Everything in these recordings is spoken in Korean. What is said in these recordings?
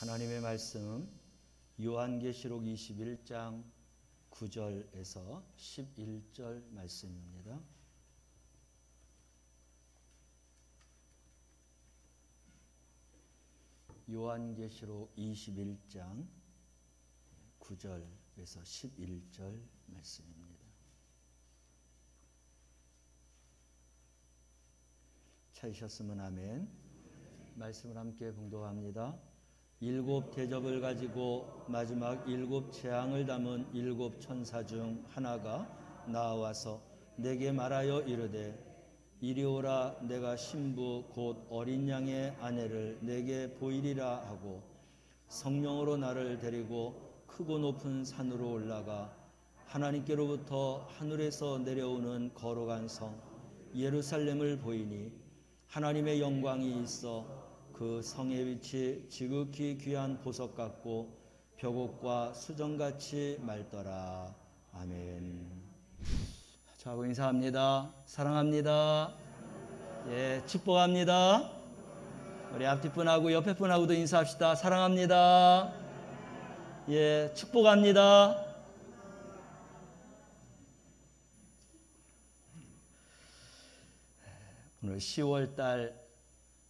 하나님의 말씀 요한계시록 21장 9절에서 11절 말씀입니다. 요한계시록 21장 9절에서 11절 말씀입니다. 찾으셨으면 아멘. 말씀을 함께 봉독합니다. 일곱 대접을 가지고 마지막 일곱 재앙을 담은 일곱 천사 중 하나가 나와서 내게 말하여 이르되 이리 오라. 내가 신부 곧 어린 양의 아내를 내게 보이리라 하고 성령으로 나를 데리고 크고 높은 산으로 올라가 하나님께로부터 하늘에서 내려오는 거룩한 성 예루살렘을 보이니 하나님의 영광이 있어 그 성의 빛이 지극히 귀한 보석 같고 벽옥과 수정같이 맑더라. 아멘. 저하고 인사합니다. 사랑합니다. 예, 축복합니다. 우리 앞뒤 분하고 옆에 분하고도 인사합시다. 사랑합니다. 예, 축복합니다. 오늘 10월 달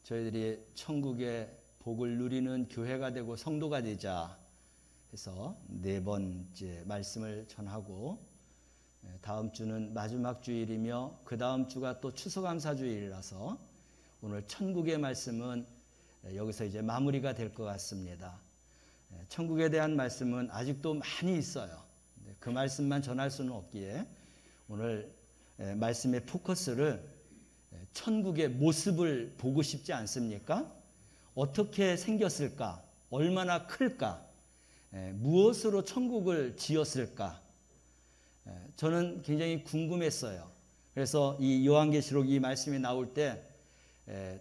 저희들이 천국의 복을 누리는 교회가 되고 성도가 되자 해서 네 번째 말씀을 전하고 다음 주는 마지막 주일이며 그 다음 주가 또 추수감사주일이라서 오늘 천국의 말씀은 여기서 이제 마무리가 될 것 같습니다. 천국에 대한 말씀은 아직도 많이 있어요. 그 말씀만 전할 수는 없기에 오늘 말씀의 포커스를 천국의 모습을 보고 싶지 않습니까? 어떻게 생겼을까? 얼마나 클까? 무엇으로 천국을 지었을까? 저는 굉장히 궁금했어요. 그래서 이 요한계시록 이 말씀이 나올 때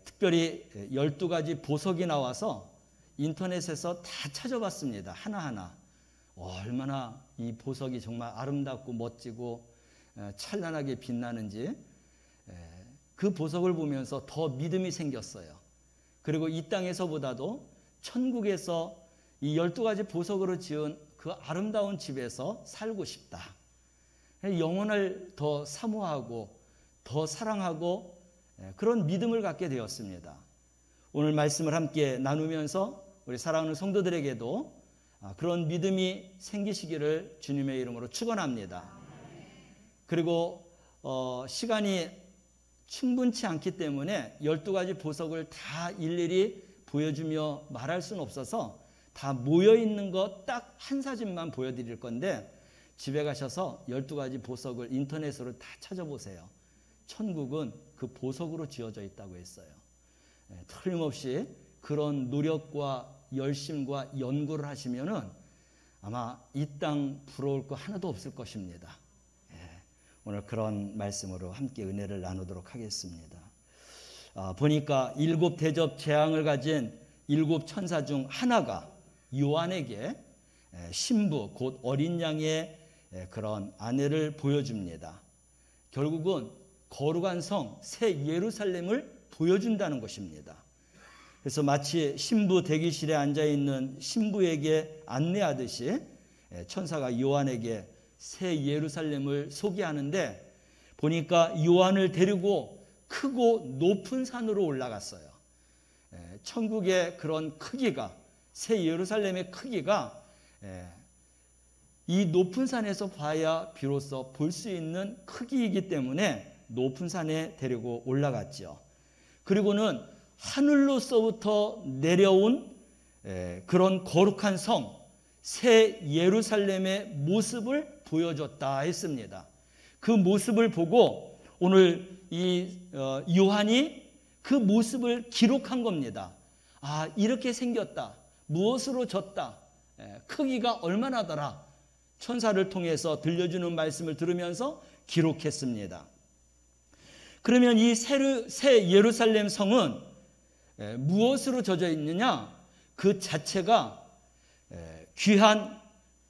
특별히 12가지 보석이 나와서 인터넷에서 다 찾아봤습니다. 하나하나. 얼마나 이 보석이 정말 아름답고 멋지고 찬란하게 빛나는지 그 보석을 보면서 더 믿음이 생겼어요. 그리고 이 땅에서보다도 천국에서 이 12가지 보석으로 지은 그 아름다운 집에서 살고 싶다. 영혼을 더 사모하고 더 사랑하고 그런 믿음을 갖게 되었습니다. 오늘 말씀을 함께 나누면서 우리 사랑하는 성도들에게도 그런 믿음이 생기시기를 주님의 이름으로 축원합니다. 그리고 시간이 충분치 않기 때문에 12가지 보석을 다 일일이 보여주며 말할 수는 없어서 다 모여있는 거 딱 한 사진만 보여드릴 건데 집에 가셔서 12가지 보석을 인터넷으로 다 찾아보세요. 천국은 그 보석으로 지어져 있다고 했어요. 틀림없이 그런 노력과 열심과 연구를 하시면은 아마 이 땅 부러울 거 하나도 없을 것입니다. 오늘 그런 말씀으로 함께 은혜를 나누도록 하겠습니다. 보니까 일곱 대접 재앙을 가진 일곱 천사 중 하나가 요한에게 신부 곧 어린 양의 그런 아내를 보여줍니다. 결국은 거룩한 성 새 예루살렘을 보여준다는 것입니다. 그래서 마치 신부 대기실에 앉아있는 신부에게 안내하듯이 천사가 요한에게 새 예루살렘을 소개하는데 보니까 요한을 데리고 크고 높은 산으로 올라갔어요. 천국의 그런 크기가 새 예루살렘의 크기가 이 높은 산에서 봐야 비로소 볼 수 있는 크기이기 때문에 높은 산에 데리고 올라갔죠. 그리고는 하늘로서부터 내려온 그런 거룩한 성 새 예루살렘의 모습을 보여줬다 했습니다. 그 모습을 보고 오늘 이 요한이 그 모습을 기록한 겁니다. 이렇게 생겼다. 무엇으로 졌다. 크기가 얼마나더라. 천사를 통해서 들려주는 말씀을 들으면서 기록했습니다. 그러면 이 새 예루살렘 성은 무엇으로 젖어 있느냐? 그 자체가 귀한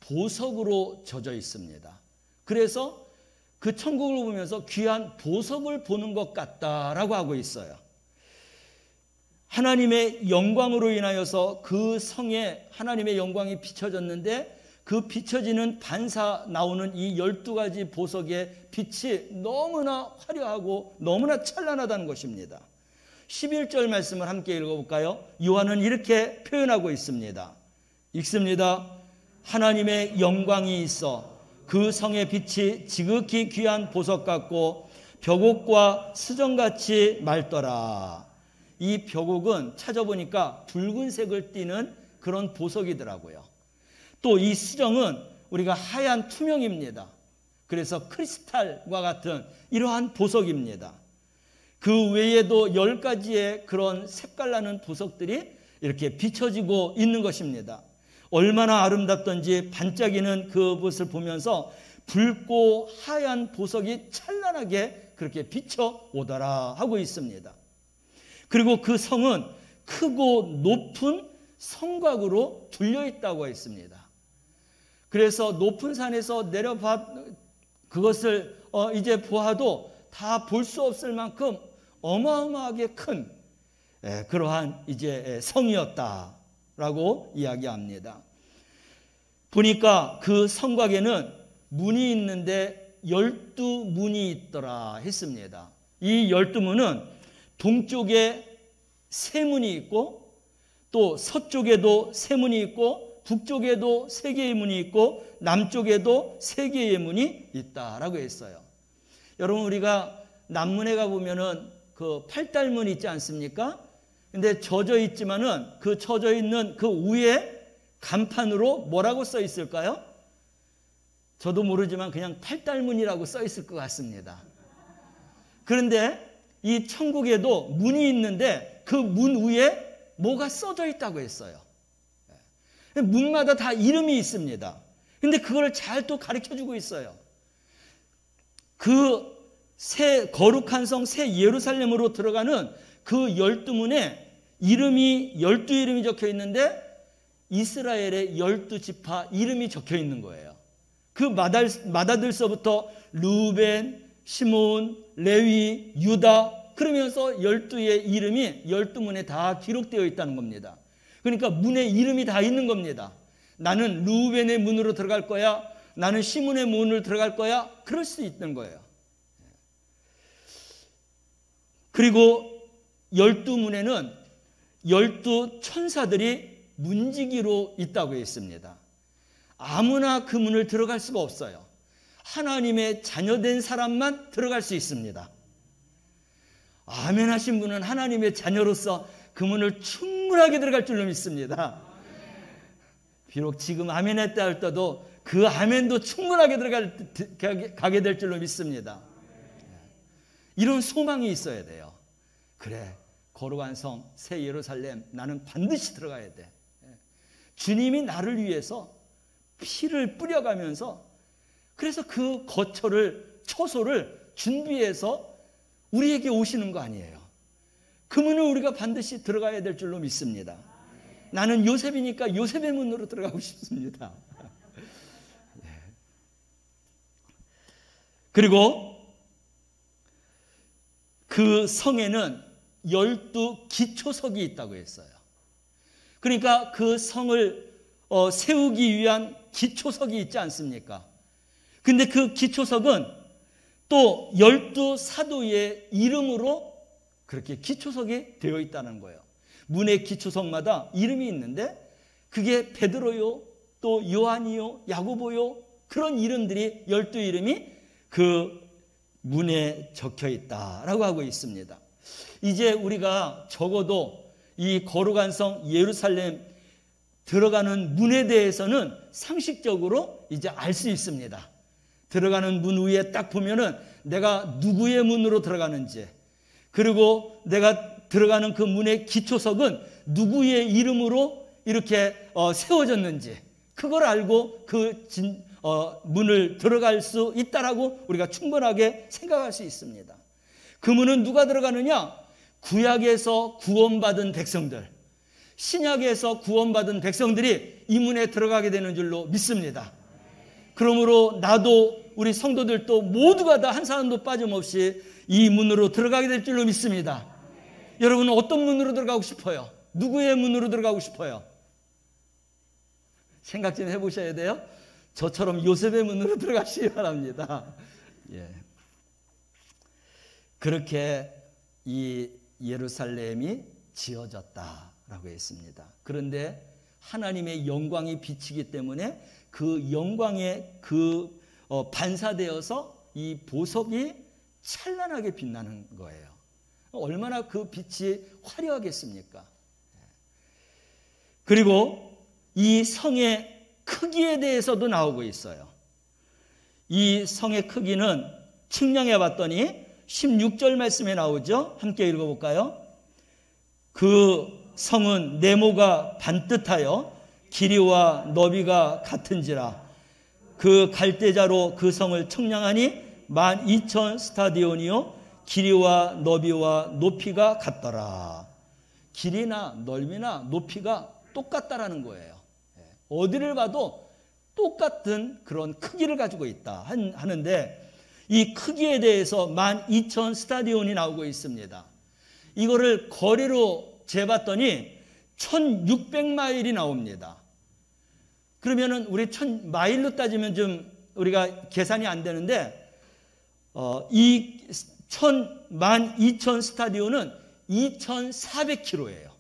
보석으로 젖어 있습니다. 그래서 그 천국을 보면서 귀한 보석을 보는 것 같다라고 하고 있어요. 하나님의 영광으로 인하여서 그 성에 하나님의 영광이 비춰졌는데 그 비춰지는 반사 나오는 이 12가지 보석의 빛이 너무나 화려하고 너무나 찬란하다는 것입니다. 11절 말씀을 함께 읽어볼까요? 요한은 이렇게 표현하고 있습니다. 읽습니다. 하나님의 영광이 있어 그 성의 빛이 지극히 귀한 보석 같고 벽옥과 수정같이 맑더라. 이 벽옥은 찾아보니까 붉은색을 띠는 그런 보석이더라고요. 또 이 수정은 우리가 하얀 투명입니다. 그래서 크리스탈과 같은 이러한 보석입니다. 그 외에도 10가지의 그런 색깔나는 보석들이 이렇게 비춰지고 있는 것입니다. 얼마나 아름답던지 반짝이는 그것을 보면서 붉고 하얀 보석이 찬란하게 그렇게 비춰오더라 하고 있습니다. 그리고 그 성은 크고 높은 성곽으로 둘려 있다고 했습니다. 그래서 높은 산에서 내려봐 그것을 이제 보아도 다 볼 수 없을 만큼 어마어마하게 큰 그러한 이제 성이었다라고 이야기합니다. 보니까 그 성곽에는 문이 있는데 12문이 있더라 했습니다. 이 12문은 동쪽에 3문이 있고 또 서쪽에도 3문이 있고 북쪽에도 3개의 문이 있고 남쪽에도 3개의 문이 있다라고 했어요. 여러분 우리가 남문에 가보면은 그 팔달문 있지 않습니까? 근데 젖어 있지만은 그 젖어 있는 그 위에 간판으로 뭐라고 써 있을까요? 저도 모르지만 그냥 팔달문이라고 써 있을 것 같습니다. 그런데 이 천국에도 문이 있는데 그 문 위에 뭐가 써져 있다고 했어요. 문마다 다 이름이 있습니다. 근데 그걸 잘 또 가르쳐주고 있어요. 그 새 거룩한 성 새 예루살렘으로 들어가는 그 12문에 이름이 12이름이 적혀 있는데 이스라엘의 12지파 이름이 적혀 있는 거예요. 그 마다들서부터 루벤, 시몬, 레위, 유다 그러면서 12의 이름이 12문에 다 기록되어 있다는 겁니다. 그러니까 문에 이름이 다 있는 겁니다. 나는 루벤의 문으로 들어갈 거야. 나는 시몬의 문으로 들어갈 거야. 그럴 수 있는 거예요. 그리고 12문에는 12천사들이 문지기로 있다고 했습니다. 아무나 그 문을 들어갈 수가 없어요. 하나님의 자녀된 사람만 들어갈 수 있습니다. 아멘 하신 분은 하나님의 자녀로서 그 문을 충분하게 들어갈 줄로 믿습니다. 비록 지금 아멘 했다 할때도 그 아멘도 충분하게 가게 될 줄로 믿습니다. 이런 소망이 있어야 돼요. 그래, 거룩한 성 새 예루살렘 나는 반드시 들어가야 돼. 주님이 나를 위해서 피를 뿌려가면서 그래서 그 처소를 준비해서 우리에게 오시는 거 아니에요. 그 문을 우리가 반드시 들어가야 될 줄로 믿습니다. 나는 요셉이니까 요셉의 문으로 들어가고 싶습니다. 그리고 그 성에는 12기초석이 있다고 했어요. 그러니까 그 성을 세우기 위한 기초석이 있지 않습니까? 근데 그 기초석은 또 12사도의 이름으로 그렇게 기초석이 되어 있다는 거예요. 문의 기초석마다 이름이 있는데 그게 베드로요, 또 요한이요, 야고보요 그런 이름들이 12이름이 그 문에 적혀 있다라고 하고 있습니다. 이제 우리가 적어도 이 거룩한 성 예루살렘 들어가는 문에 대해서는 상식적으로 이제 알 수 있습니다. 들어가는 문 위에 딱 보면은 내가 누구의 문으로 들어가는지, 그리고 내가 들어가는 그 문의 기초석은 누구의 이름으로 이렇게 세워졌는지 그걸 알고 그 문을 들어갈 수 있다라고 우리가 충분하게 생각할 수 있습니다. 그 문은 누가 들어가느냐? 구약에서 구원받은 백성들, 신약에서 구원받은 백성들이 이 문에 들어가게 되는 줄로 믿습니다. 그러므로 나도 우리 성도들도 모두가 다 한 사람도 빠짐없이 이 문으로 들어가게 될 줄로 믿습니다. 여러분은 어떤 문으로 들어가고 싶어요? 누구의 문으로 들어가고 싶어요? 생각 좀 해보셔야 돼요. 저처럼 요셉의 문으로 들어가시기 바랍니다. 예. 그렇게 이 예루살렘이 지어졌다라고 했습니다. 그런데 하나님의 영광이 비치기 때문에 그 영광에 반사되어서 이 보석이 찬란하게 빛나는 거예요. 얼마나 그 빛이 화려하겠습니까? 그리고 이 성의 크기에 대해서도 나오고 있어요. 이 성의 크기는 측량해 봤더니 16절 말씀에 나오죠. 함께 읽어볼까요? 그 성은 네모가 반듯하여 길이와 너비가 같은지라 그 갈대자로 그 성을 측량하니 12,000 스타디온이요 길이와 너비와 높이가 같더라. 길이나 넓이나 높이가 똑같다라는 거예요. 어디를 봐도 똑같은 그런 크기를 가지고 있다 하는데 이 크기에 대해서 12,000 스타디온이 나오고 있습니다. 이거를 거리로 재봤더니 1600마일이 나옵니다. 그러면은 우리 1000마일로 따지면 좀 우리가 계산이 안 되는데 이 12,000 스타디온은 2,400km예요.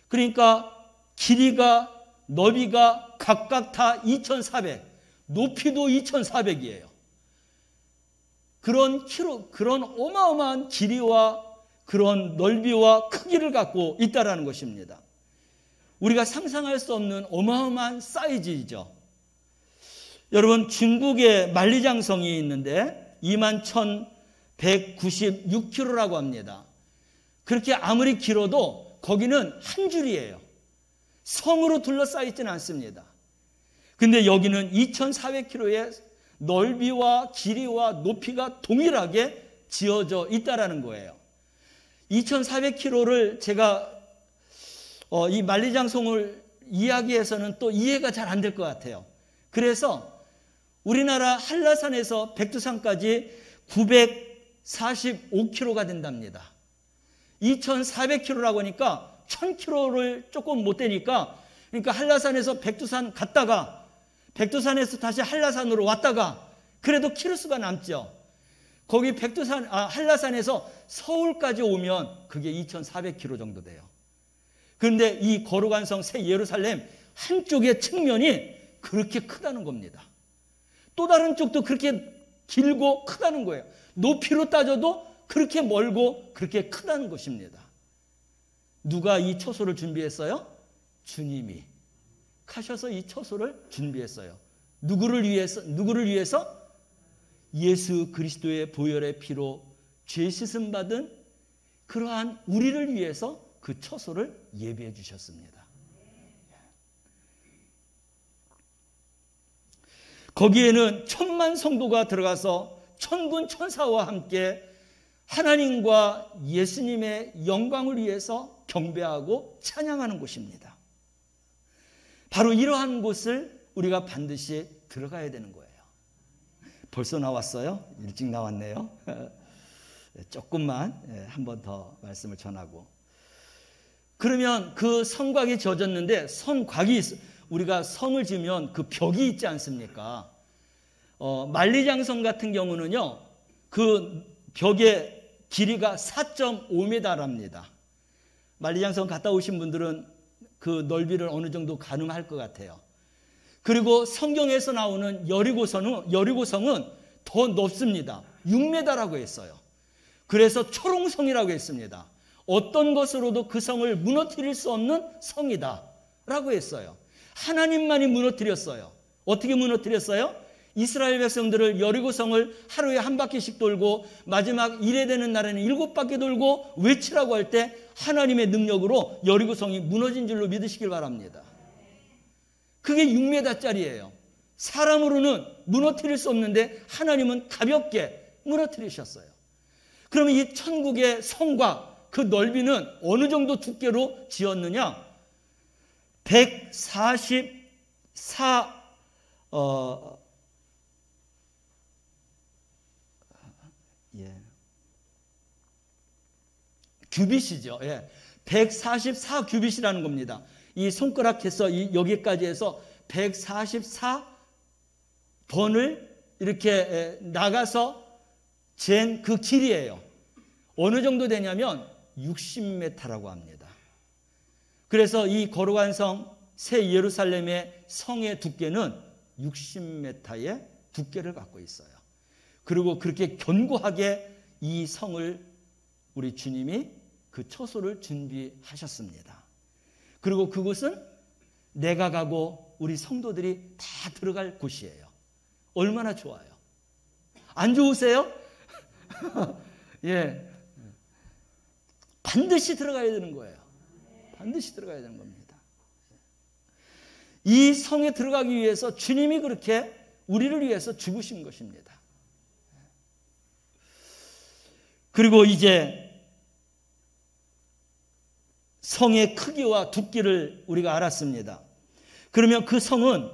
그러니까 길이가 너비가 각각 다 2,400, 높이도 2,400이에요. 그런 어마어마한 길이와 그런 넓이와 크기를 갖고 있다라는 것입니다. 우리가 상상할 수 없는 어마어마한 사이즈이죠. 여러분, 중국에 만리장성이 있는데 21,196km라고 합니다. 그렇게 아무리 길어도 거기는 한 줄이에요. 성으로 둘러싸여 있지는 않습니다. 근데 여기는 2,400km의 넓이와 길이와 높이가 동일하게 지어져 있다라는 거예요. 2,400km를 제가 이 만리장성을 이야기해서는 또 이해가 잘 안 될 것 같아요. 그래서 우리나라 한라산에서 백두산까지 945km가 된답니다. 2,400km라고 하니까 1,000km를 조금 못 되니까 그러니까 한라산에서 백두산 갔다가 백두산에서 다시 한라산으로 왔다가 그래도 키로수가 남죠. 거기 한라산에서 서울까지 오면 그게 2,400km 정도 돼요. 그런데 이 거룩한 성 새 예루살렘 한쪽의 측면이 그렇게 크다는 겁니다. 또 다른 쪽도 그렇게 길고 크다는 거예요. 높이로 따져도 그렇게 멀고 그렇게 크다는 것입니다. 누가 이 처소를 준비했어요? 주님이 가셔서 이 처소를 준비했어요. 누구를 위해서? 예수 그리스도의 보혈의 피로 죄 씻음 받은 그러한 우리를 위해서 그 처소를 예비해 주셨습니다. 거기에는 10,000만 성도가 들어가서 천군 천사와 함께 하나님과 예수님의 영광을 위해서 경배하고 찬양하는 곳입니다. 바로 이러한 곳을 우리가 반드시 들어가야 되는 거예요. 벌써 나왔어요? 일찍 나왔네요. 조금만 한 번 더 말씀을 전하고. 그러면 그 성곽이 지어졌는데 성곽이 우리가 성을 지으면 그 벽이 있지 않습니까? 만리장성 같은 경우는요. 그 벽의 길이가 4.5m랍니다. 만리장성 갔다 오신 분들은 그 넓이를 어느 정도 가늠할 것 같아요. 그리고 성경에서 나오는 여리고성은 더 높습니다. 6m라고 했어요. 그래서 초롱성이라고 했습니다. 어떤 것으로도 그 성을 무너뜨릴 수 없는 성이다 라고 했어요. 하나님만이 무너뜨렸어요. 어떻게 무너뜨렸어요? 이스라엘 백성들을 여리고성을 하루에 한 바퀴씩 돌고 마지막 일에 되는 날에는 7바퀴 돌고 외치라고 할 때 하나님의 능력으로 여리고성이 무너진 줄로 믿으시길 바랍니다. 그게 6m짜리예요. 사람으로는 무너뜨릴 수 없는데 하나님은 가볍게 무너뜨리셨어요. 그러면 이 천국의 성과 그 넓이는 어느 정도 두께로 지었느냐? 144 규빗이죠. 예. 144규빗이라는 겁니다. 이 손가락에서 여기까지 해서 144번을 이렇게 나가서 잰 그 길이에요. 어느 정도 되냐면 60m라고 합니다. 그래서 이 거룩한 성 새 예루살렘의 성의 두께는 60m의 두께를 갖고 있어요. 그리고 그렇게 견고하게 이 성을 우리 주님이 그 처소를 준비하셨습니다. 그리고 그곳은 내가 가고 우리 성도들이 다 들어갈 곳이에요. 얼마나 좋아요. 안 좋으세요? 예. 반드시 들어가야 되는 거예요. 반드시 들어가야 되는 겁니다. 이 성에 들어가기 위해서 주님이 그렇게 우리를 위해서 죽으신 것입니다. 그리고 이제 성의 크기와 두께를 우리가 알았습니다. 그러면 그 성은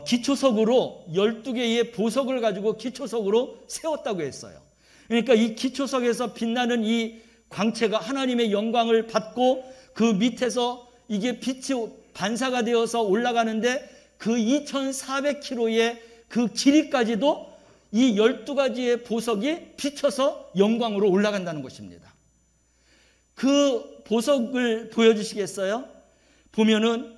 기초석으로 12개의 보석을 가지고 기초석으로 세웠다고 했어요. 그러니까 이 기초석에서 빛나는 이 광채가 하나님의 영광을 받고 그 밑에서 이게 빛이 반사가 되어서 올라가는데 그 2400km의 그 길이까지도 이 12가지의 보석이 비춰서 영광으로 올라간다는 것입니다. 그 보석을 보여주시겠어요? 보면은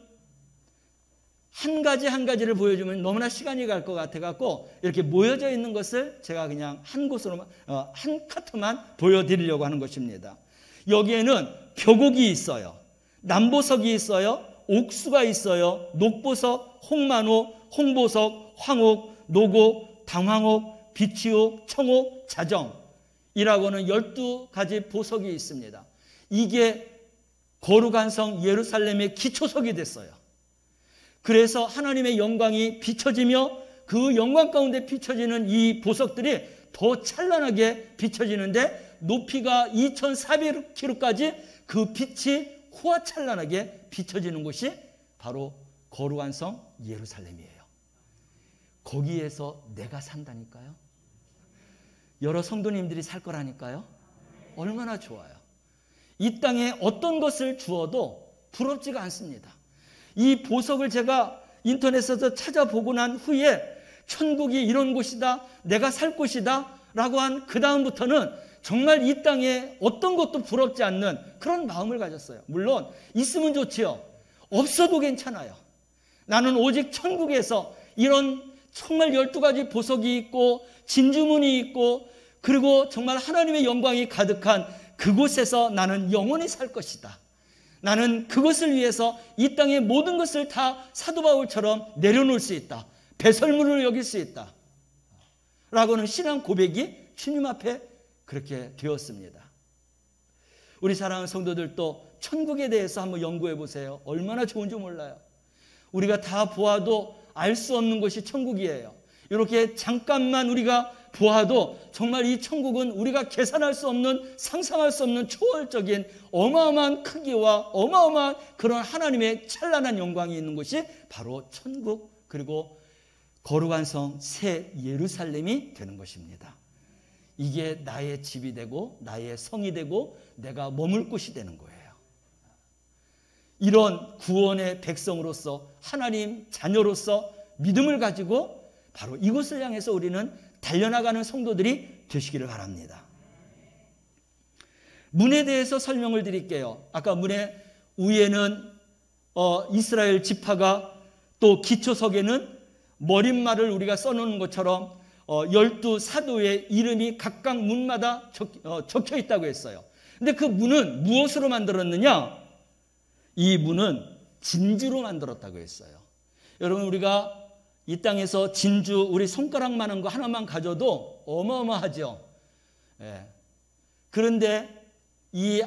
한 가지 한 가지를 보여주면 너무나 시간이 갈 것 같아갖고 이렇게 모여져 있는 것을 제가 그냥 한 곳으로만, 한 카트만 보여드리려고 하는 것입니다. 여기에는 벼곡이 있어요. 남보석이 있어요. 옥수가 있어요. 녹보석, 홍만옥, 홍보석, 황옥, 노곡, 당황옥, 비치옥, 청옥, 자정이라고는 12가지 보석이 있습니다. 이게 거룩한 성 예루살렘의 기초석이 됐어요. 그래서 하나님의 영광이 비춰지며 그 영광 가운데 비춰지는 이 보석들이 더 찬란하게 비춰지는데 높이가 2400km까지 그 빛이 호화찬란하게 비춰지는 곳이 바로 거룩한 성 예루살렘이에요. 거기에서 내가 산다니까요. 여러 성도님들이 살 거라니까요. 얼마나 좋아요. 이 땅에 어떤 것을 주어도 부럽지가 않습니다. 이 보석을 제가 인터넷에서 찾아보고 난 후에 천국이 이런 곳이다, 내가 살 곳이다 라고 한 그 다음부터는 정말 이 땅에 어떤 것도 부럽지 않는 그런 마음을 가졌어요. 물론 있으면 좋지요. 없어도 괜찮아요. 나는 오직 천국에서 이런 정말 12가지 보석이 있고 진주문이 있고 그리고 정말 하나님의 영광이 가득한 그곳에서 나는 영원히 살 것이다. 나는 그것을 위해서 이 땅의 모든 것을 다 사도 바울처럼 내려놓을 수 있다. 배설물을 여길 수 있다. 라고는 신앙 고백이 주님 앞에 그렇게 되었습니다. 우리 사랑하는 성도들도 천국에 대해서 한번 연구해 보세요. 얼마나 좋은지 몰라요. 우리가 다 보아도 알 수 없는 것이 천국이에요. 이렇게 잠깐만 우리가 보아도 정말 이 천국은 우리가 계산할 수 없는, 상상할 수 없는 초월적인 어마어마한 크기와 어마어마한 그런 하나님의 찬란한 영광이 있는 곳이 바로 천국, 그리고 거룩한 성 새 예루살렘이 되는 것입니다. 이게 나의 집이 되고 나의 성이 되고 내가 머물 곳이 되는 거예요. 이런 구원의 백성으로서 하나님 자녀로서 믿음을 가지고 바로 이곳을 향해서 우리는 달려나가는 성도들이 되시기를 바랍니다. 문에 대해서 설명을 드릴게요. 아까 문의 위에는 이스라엘 지파가 또 기초석에는 머릿말을 우리가 써놓은 것처럼 12사도의 이름이 각각 문마다 적혀 있다고 했어요. 근데 그 문은 무엇으로 만들었느냐? 이 문은 진주로 만들었다고 했어요. 여러분, 우리가 이 땅에서 진주 우리 손가락만한 거 하나만 가져도 어마어마하죠. 예. 그런데 이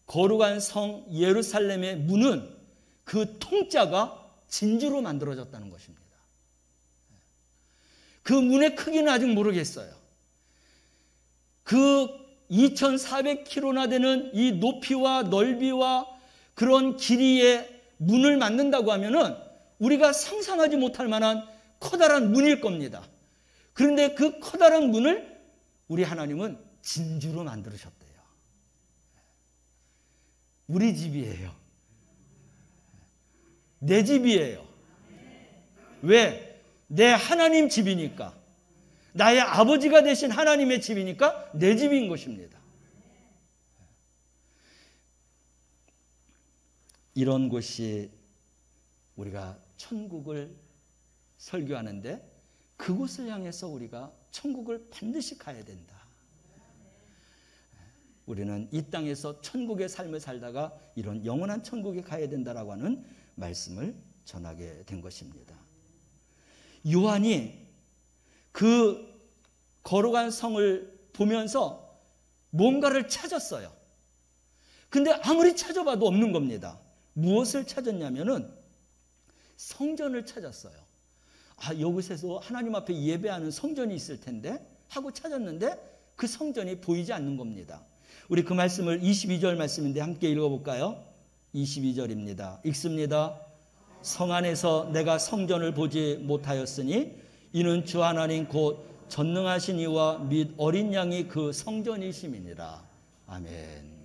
거룩한 성 예루살렘의 문은 그 통짜가 진주로 만들어졌다는 것입니다. 그 문의 크기는 아직 모르겠어요. 그 2400km나 되는 이 높이와 넓이와 그런 길이의 문을 만든다고 하면은 우리가 상상하지 못할 만한 커다란 문일 겁니다. 그런데 그 커다란 문을 우리 하나님은 진주로 만들으셨대요. 우리 집이에요. 내 집이에요. 왜? 내 하나님 집이니까. 나의 아버지가 되신 하나님의 집이니까 내 집인 것입니다. 이런 곳이 우리가 천국을 설교하는데 그곳을 향해서 우리가 천국을 반드시 가야 된다. 우리는 이 땅에서 천국의 삶을 살다가 이런 영원한 천국에 가야 된다라고 하는 말씀을 전하게 된 것입니다. 요한이 그 거룩한 성을 보면서 뭔가를 찾았어요. 근데 아무리 찾아봐도 없는 겁니다. 무엇을 찾았냐면은 성전을 찾았어요. 아, 이곳에서 하나님 앞에 예배하는 성전이 있을 텐데 하고 찾았는데 그 성전이 보이지 않는 겁니다. 우리 그 말씀을 22절 말씀인데 함께 읽어볼까요? 22절입니다. 읽습니다. 성 안에서 내가 성전을 보지 못하였으니 이는 주 하나님 곧 전능하신 이와 및 어린 양이 그 성전이심이니라. 아멘.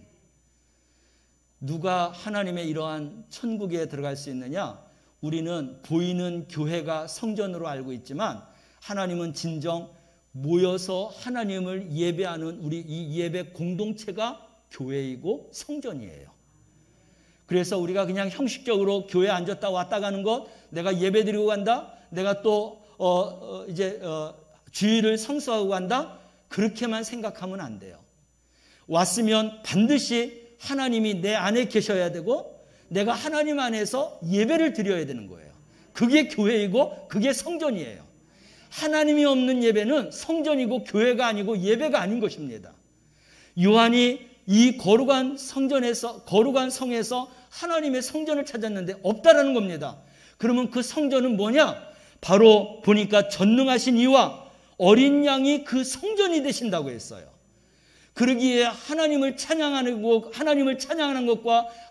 누가 하나님의 이러한 천국에 들어갈 수 있느냐? 우리는 보이는 교회가 성전으로 알고 있지만 하나님은 진정 모여서 하나님을 예배하는 우리 이 예배 공동체가 교회이고 성전이에요. 그래서 우리가 그냥 형식적으로 교회에 앉았다 왔다 가는 것, 내가 예배 드리고 간다, 내가 또 주일을 성수하고 간다, 그렇게만 생각하면 안 돼요. 왔으면 반드시 하나님이 내 안에 계셔야 되고 내가 하나님 안에서 예배를 드려야 되는 거예요. 그게 교회이고 그게 성전이에요. 하나님이 없는 예배는 성전이고 교회가 아니고 예배가 아닌 것입니다. 요한이 이 거룩한 성에서 하나님의 성전을 찾았는데 없다라는 겁니다. 그러면 그 성전은 뭐냐? 바로 보니까 전능하신 이와 어린 양이 그 성전이 되신다고 했어요. 그러기에 하나님을 찬양하는 것과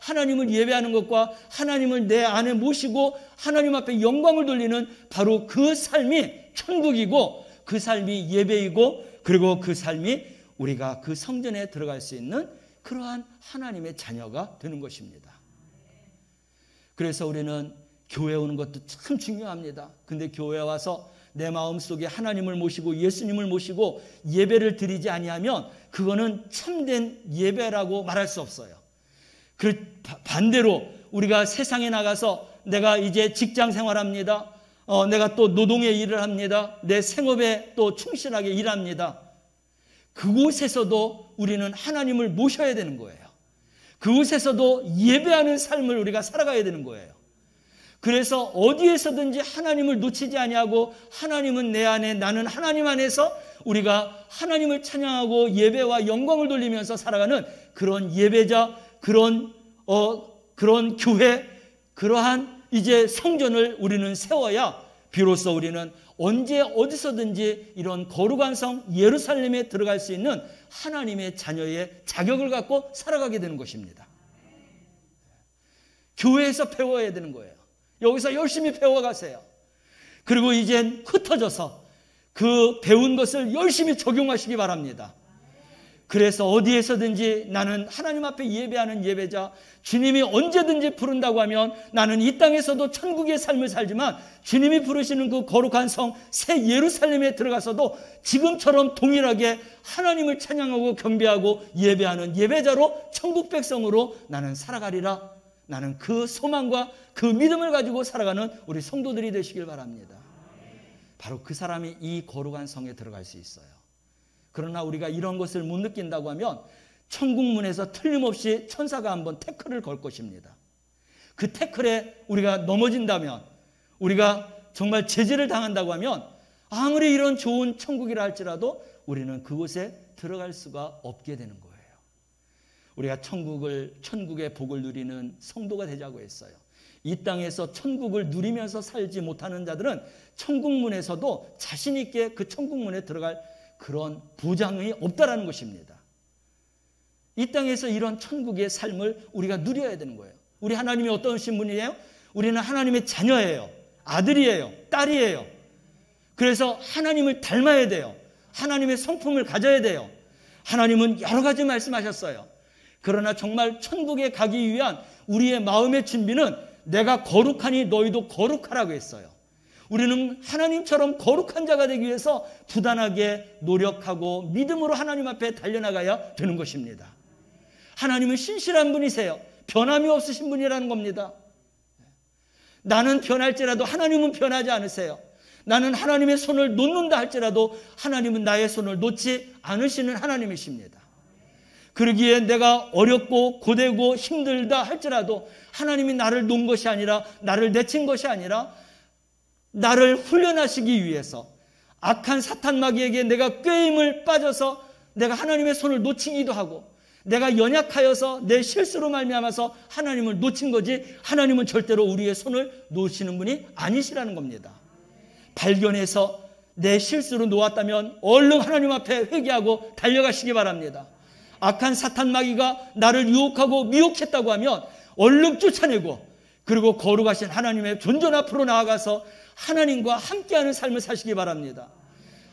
하나님을 예배하는 것과 하나님을 내 안에 모시고 하나님 앞에 영광을 돌리는 바로 그 삶이 천국이고 그 삶이 예배이고 그리고 그 삶이 우리가 그 성전에 들어갈 수 있는 그러한 하나님의 자녀가 되는 것입니다. 그래서 우리는 교회 오는 것도 참 중요합니다. 근데 교회 와서 내 마음속에 하나님을 모시고 예수님을 모시고 예배를 드리지 아니하면 그거는 참된 예배라고 말할 수 없어요. 반대로 우리가 세상에 나가서 내가 이제 직장 생활합니다. 내가 또 노동의 일을 합니다. 내 생업에 또 충실하게 일합니다. 그곳에서도 우리는 하나님을 모셔야 되는 거예요. 그곳에서도 예배하는 삶을 우리가 살아가야 되는 거예요. 그래서 어디에서든지 하나님을 놓치지 아니하고 하나님은 내 안에 나는 하나님 안에서 우리가 하나님을 찬양하고 예배와 영광을 돌리면서 살아가는 그런 예배자, 그런 교회, 그러한 이제 성전을 우리는 세워야 비로소 우리는 언제 어디서든지 이런 거룩한 성 예루살렘에 들어갈 수 있는 하나님의 자녀의 자격을 갖고 살아가게 되는 것입니다. 교회에서 배워야 되는 거예요. 여기서 열심히 배워가세요. 그리고 이젠 흩어져서 그 배운 것을 열심히 적용하시기 바랍니다. 그래서 어디에서든지 나는 하나님 앞에 예배하는 예배자, 주님이 언제든지 부른다고 하면 나는 이 땅에서도 천국의 삶을 살지만 주님이 부르시는 그 거룩한 성 새 예루살렘에 들어가서도 지금처럼 동일하게 하나님을 찬양하고 경배하고 예배하는 예배자로 천국 백성으로 나는 살아가리라. 나는 그 소망과 그 믿음을 가지고 살아가는 우리 성도들이 되시길 바랍니다. 바로 그 사람이 이 거룩한 성에 들어갈 수 있어요. 그러나 우리가 이런 것을 못 느낀다고 하면 천국문에서 틀림없이 천사가 한번 태클을 걸 것입니다. 그 태클에 우리가 넘어진다면, 우리가 정말 제재를 당한다고 하면 아무리 이런 좋은 천국이라 할지라도 우리는 그곳에 들어갈 수가 없게 되는 거예요. 우리가 천국의 복을 누리는 성도가 되자고 했어요. 이 땅에서 천국을 누리면서 살지 못하는 자들은 천국문에서도 자신 있게 그 천국문에 들어갈 그런 보장이 없다라는 것입니다. 이 땅에서 이런 천국의 삶을 우리가 누려야 되는 거예요. 우리 하나님이 어떤 분이에요? 우리는 하나님의 자녀예요. 아들이에요. 딸이에요. 그래서 하나님을 닮아야 돼요. 하나님의 성품을 가져야 돼요. 하나님은 여러 가지 말씀하셨어요. 그러나 정말 천국에 가기 위한 우리의 마음의 준비는 내가 거룩하니 너희도 거룩하라고 했어요. 우리는 하나님처럼 거룩한 자가 되기 위해서 부단하게 노력하고 믿음으로 하나님 앞에 달려나가야 되는 것입니다. 하나님은 신실한 분이세요. 변함이 없으신 분이라는 겁니다. 나는 변할지라도 하나님은 변하지 않으세요. 나는 하나님의 손을 놓는다 할지라도 하나님은 나의 손을 놓지 않으시는 하나님이십니다. 그러기에 내가 어렵고 고되고 힘들다 할지라도 하나님이 나를 놓은 것이 아니라, 나를 내친 것이 아니라 나를 훈련하시기 위해서 악한 사탄 마귀에게 내가 꾀임을 빠져서 내가 하나님의 손을 놓치기도 하고, 내가 연약하여서 내 실수로 말미암아서 하나님을 놓친 거지, 하나님은 절대로 우리의 손을 놓으시는 분이 아니시라는 겁니다. 발견해서 내 실수로 놓았다면 얼른 하나님 앞에 회개하고 달려가시기 바랍니다. 악한 사탄 마귀가 나를 유혹하고 미혹했다고 하면 얼른 쫓아내고, 그리고 거룩하신 하나님의 존전 앞으로 나아가서 하나님과 함께하는 삶을 사시기 바랍니다.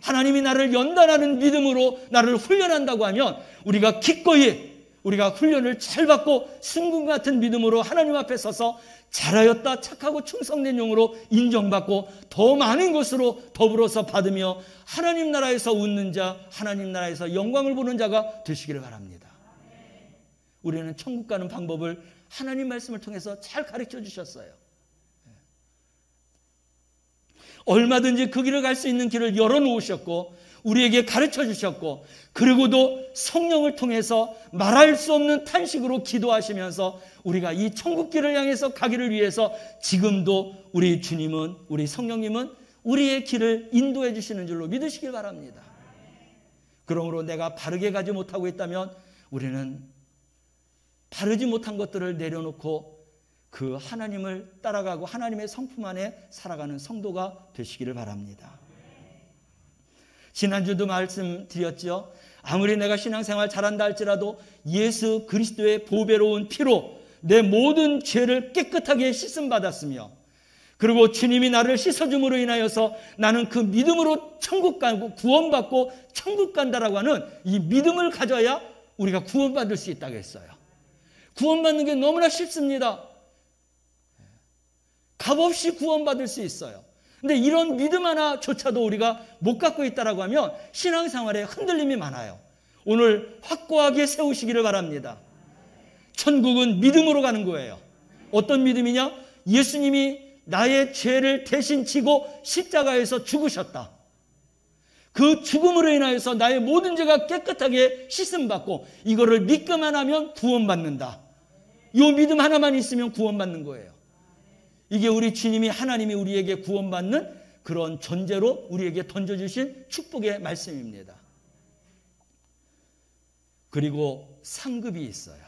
하나님이 나를 연단하는 믿음으로 나를 훈련한다고 하면 우리가 기꺼이 우리가 훈련을 잘 받고 승군 같은 믿음으로 하나님 앞에 서서 잘하였다, 착하고 충성된 용으로 인정받고 더 많은 것으로 더불어서 받으며 하나님 나라에서 웃는 자, 하나님 나라에서 영광을 보는 자가 되시기를 바랍니다. 우리는 천국 가는 방법을 하나님 말씀을 통해서 잘 가르쳐 주셨어요. 얼마든지 그 길을 갈 수 있는 길을 열어놓으셨고 우리에게 가르쳐 주셨고, 그리고도 성령을 통해서 말할 수 없는 탄식으로 기도하시면서 우리가 이 천국길을 향해서 가기를 위해서 지금도 우리 주님은, 우리 성령님은 우리의 길을 인도해 주시는 줄로 믿으시길 바랍니다. 그러므로 내가 바르게 가지 못하고 있다면 우리는 바르지 못한 것들을 내려놓고 그 하나님을 따라가고 하나님의 성품 안에 살아가는 성도가 되시기를 바랍니다. 지난주도 말씀드렸죠. 아무리 내가 신앙생활 잘한다 할지라도 예수 그리스도의 보배로운 피로 내 모든 죄를 깨끗하게 씻음받았으며, 그리고 주님이 나를 씻어줌으로 인하여서 나는 그 믿음으로 천국 가고 구원받고 천국 간다라고 하는 이 믿음을 가져야 우리가 구원받을 수 있다고 했어요. 구원받는 게 너무나 쉽습니다. 값없이 구원받을 수 있어요. 근데 이런 믿음 하나조차도 우리가 못 갖고 있다라고 하면 신앙생활에 흔들림이 많아요. 오늘 확고하게 세우시기를 바랍니다. 천국은 믿음으로 가는 거예요. 어떤 믿음이냐? 예수님이 나의 죄를 대신 지고 십자가에서 죽으셨다. 그 죽음으로 인하여서 나의 모든 죄가 깨끗하게 씻음받고 이거를 믿기만 하면 구원받는다. 이 믿음 하나만 있으면 구원받는 거예요. 이게 우리 주님이, 하나님이 우리에게 구원받는 그런 존재로 우리에게 던져주신 축복의 말씀입니다. 그리고 상급이 있어요.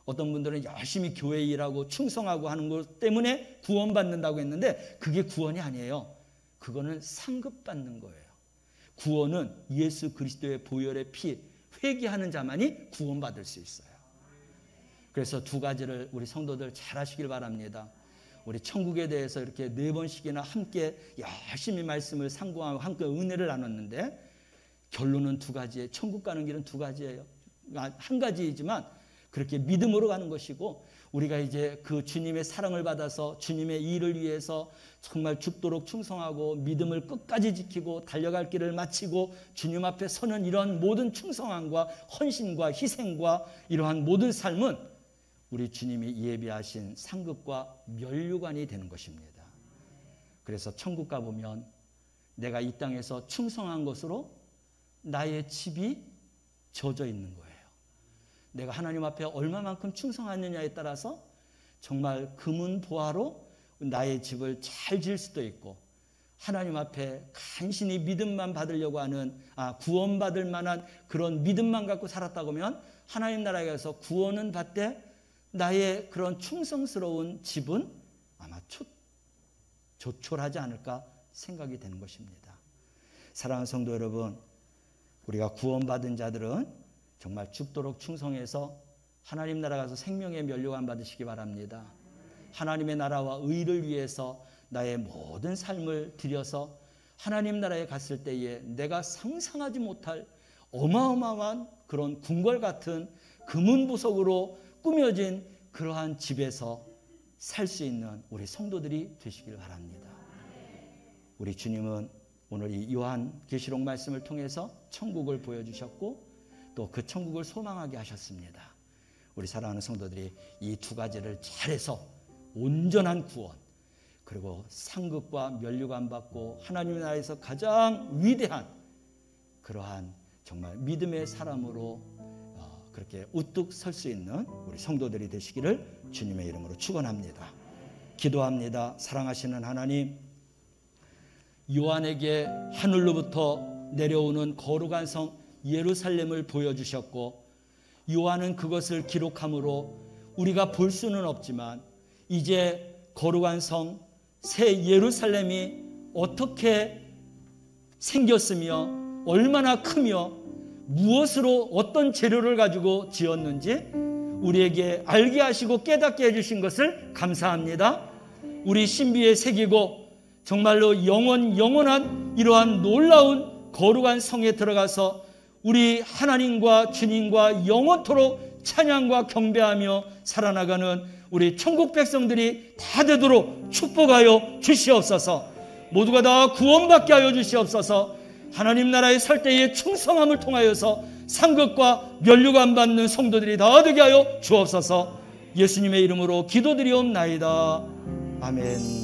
어떤 분들은 열심히 교회 일하고 충성하고 하는 것 때문에 구원받는다고 했는데 그게 구원이 아니에요. 그거는 상급받는 거예요. 구원은 예수 그리스도의 보혈의 피, 회개하는 자만이 구원받을 수 있어요. 그래서 두 가지를 우리 성도들 잘 하시길 바랍니다. 우리 천국에 대해서 이렇게 4번씩이나 함께 열심히 말씀을 상고하고 함께 은혜를 나눴는데 결론은 두 가지예요. 천국 가는 길은 두 가지예요. 한 가지이지만 그렇게 믿음으로 가는 것이고, 우리가 이제 그 주님의 사랑을 받아서 주님의 일을 위해서 정말 죽도록 충성하고 믿음을 끝까지 지키고 달려갈 길을 마치고 주님 앞에 서는 이러한 모든 충성함과 헌신과 희생과 이러한 모든 삶은 우리 주님이 예비하신 상급과 면류관이 되는 것입니다. 그래서 천국 가보면 내가 이 땅에서 충성한 것으로 나의 집이 젖어 있는 거예요. 내가 하나님 앞에 얼마만큼 충성하느냐에 따라서 정말 금은보화로 나의 집을 잘 지을 수도 있고, 하나님 앞에 간신히 믿음만 받으려고 하는, 구원받을 만한 그런 믿음만 갖고 살았다고 하면 하나님 나라에 가서 구원은 받되 나의 그런 충성스러운 집은 아마 조촐하지 않을까 생각이 되는 것입니다. 사랑하는 성도 여러분, 우리가 구원받은 자들은 정말 죽도록 충성해서 하나님 나라 가서 생명의 면류관 받으시기 바랍니다. 하나님의 나라와 의를 위해서 나의 모든 삶을 들여서 하나님 나라에 갔을 때에 내가 상상하지 못할 어마어마한 그런 궁궐 같은 금은보석으로 꾸며진 그러한 집에서 살 수 있는 우리 성도들이 되시길 바랍니다. 우리 주님은 오늘 이 요한계시록 말씀을 통해서 천국을 보여주셨고 또 그 천국을 소망하게 하셨습니다. 우리 사랑하는 성도들이 이 두 가지를 잘해서 온전한 구원, 그리고 상급과 면류가 안 받고 하나님의 나라에서 가장 위대한 그러한 정말 믿음의 사람으로 그렇게 우뚝 설 수 있는 우리 성도들이 되시기를 주님의 이름으로 축원합니다. 기도합니다. 사랑하시는 하나님, 요한에게 하늘로부터 내려오는 거룩한 성 예루살렘을 보여주셨고 요한은 그것을 기록함으로 우리가 볼 수는 없지만 이제 거룩한 성 새 예루살렘이 어떻게 생겼으며 얼마나 크며 무엇으로 어떤 재료를 가지고 지었는지 우리에게 알게 하시고 깨닫게 해주신 것을 감사합니다. 우리 신비에 새기고 정말로 영원한 이러한 놀라운 거룩한 성에 들어가서 우리 하나님과 주님과 영원토록 찬양과 경배하며 살아나가는 우리 천국 백성들이 다 되도록 축복하여 주시옵소서. 모두가 다 구원받게 하여 주시옵소서. 하나님 나라에 살 때의 충성함을 통하여서 상급과 면류가 안 받는 성도들이 다 되게 하여 주옵소서. 예수님의 이름으로 기도드리옵나이다. 아멘.